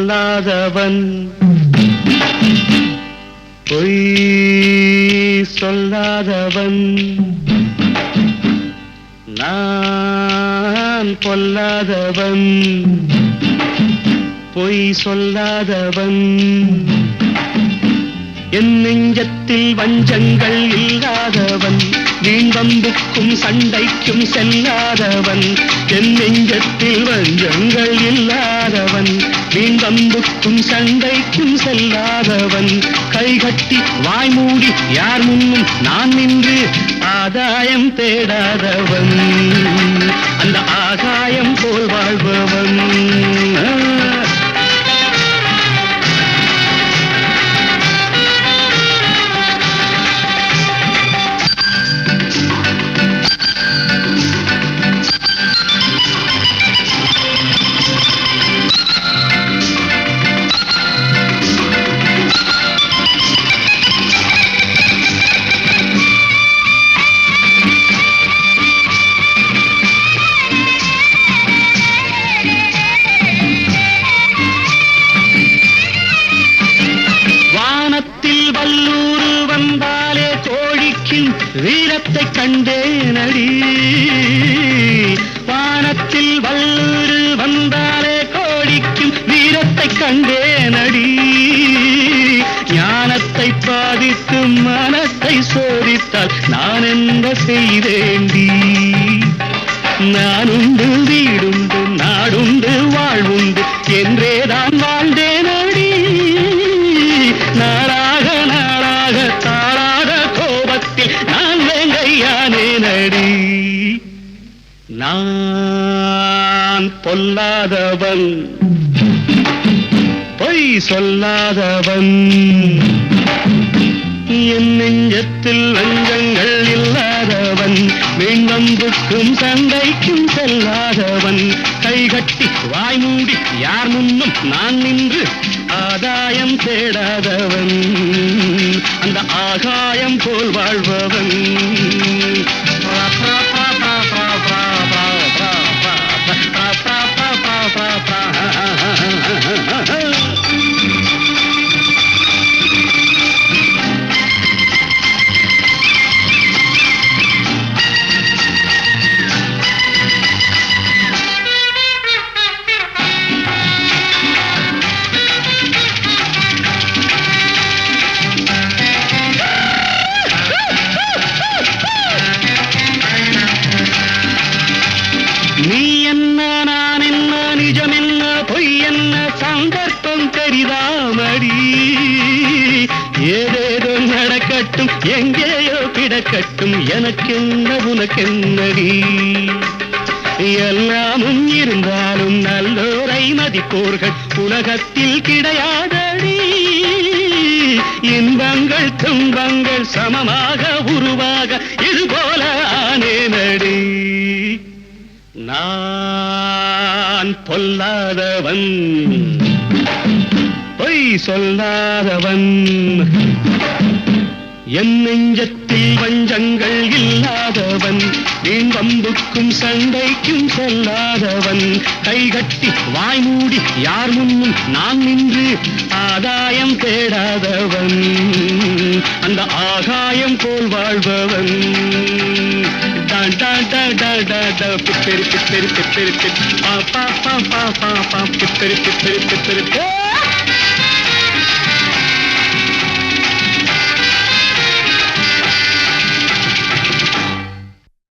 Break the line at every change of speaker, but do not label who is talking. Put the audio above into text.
சொல்லாதவன் பொய் சொல்லாதவன் நான் பொல்லாதவன் பொய் சொல்லாதவன் என் நெஞ்சத்தில் வஞ்சங்கள் இல்லாதவன் வீண்வம்புக்கும் சண்டைக்கும் செல்லாதவன் என் நெஞ்சத்தில் வஞ்சங்கள் இல்லாதவன் வீண்வம்புக்கும் சண்டைக்கும் செல்லாதவன் கைகட்டி வாய்மூடி யார் முன்னும் நான் நின்று ஆதாயம் தேடாதவன் அந்த ஆகாயம் போல் வாழ்பவன் வல்லூர் வந்தாலே கோழிக்கும் வீரத்தை கண்டேனடி வானத்தில் வல்லூர் வந்தாலே கோழிக்கும் வீரத்தை கண்டேனடி ஞானத்தை பாதித்து மனத்தை சோதித்தால் நான் என்ன செய்தேண்டி நானுண்டு வீடுண்டு நாடுண்டு வாழ்வுண்டு என்றேதான் வாழ்ந்தேனடி நாளாக நாளாக தாளாத கோபத்தில் நான் வேங்கையானேனடி நான் பொல்லாதவன் பொய் சொல்லாதவன் என் நெஞ்சத்தில் வஞ்சங்கள் இல்லாதவன் வீண்வம்புக்கும் சண்டைக்கும் செல்லாதவன் கைகட்டி வாய்மூடி யார் முன்னும் நான் நின்று ஆதாயம் தேடாதவன் அந்த ஆகாயம் போல் வாழ்பவன் நீ என்ன நான் என்ன நிஜம் என்ன பொய் என்ன சந்தர்ப்பம் தெரிதாமடி ஏதேதோ நடக்கட்டும் எங்கேயோ கிடக்கட்டும் எனக்கென்ன உனக்கென்னடி எல்லாமும் இருந்தாலும் நல்லோரை மதிப்போர்கள் உலகத்தில் கிடையாதடி இன்பங்கள் துன்பங்கள் சமமாக உருவாக இதுபோல ஆனேனடி நான் பொல்லாதவன் பொய் சொல்லாதவன் என் நெஞ்சத்தில் வஞ்சங்கள் இல்லாதவன் வீண்வம்புக்கும் சண்டைக்கும் செல்லாதவன் கைகட்டி வாய்மூடி யார் முன்னும் நான் நின்று ஆதாயம் தேடாதவன் அந்த ஆகாயம் போல் வாழ்பவன் பிப்பெரி பிப்பெரி பிப்பெரி பிப்பெரி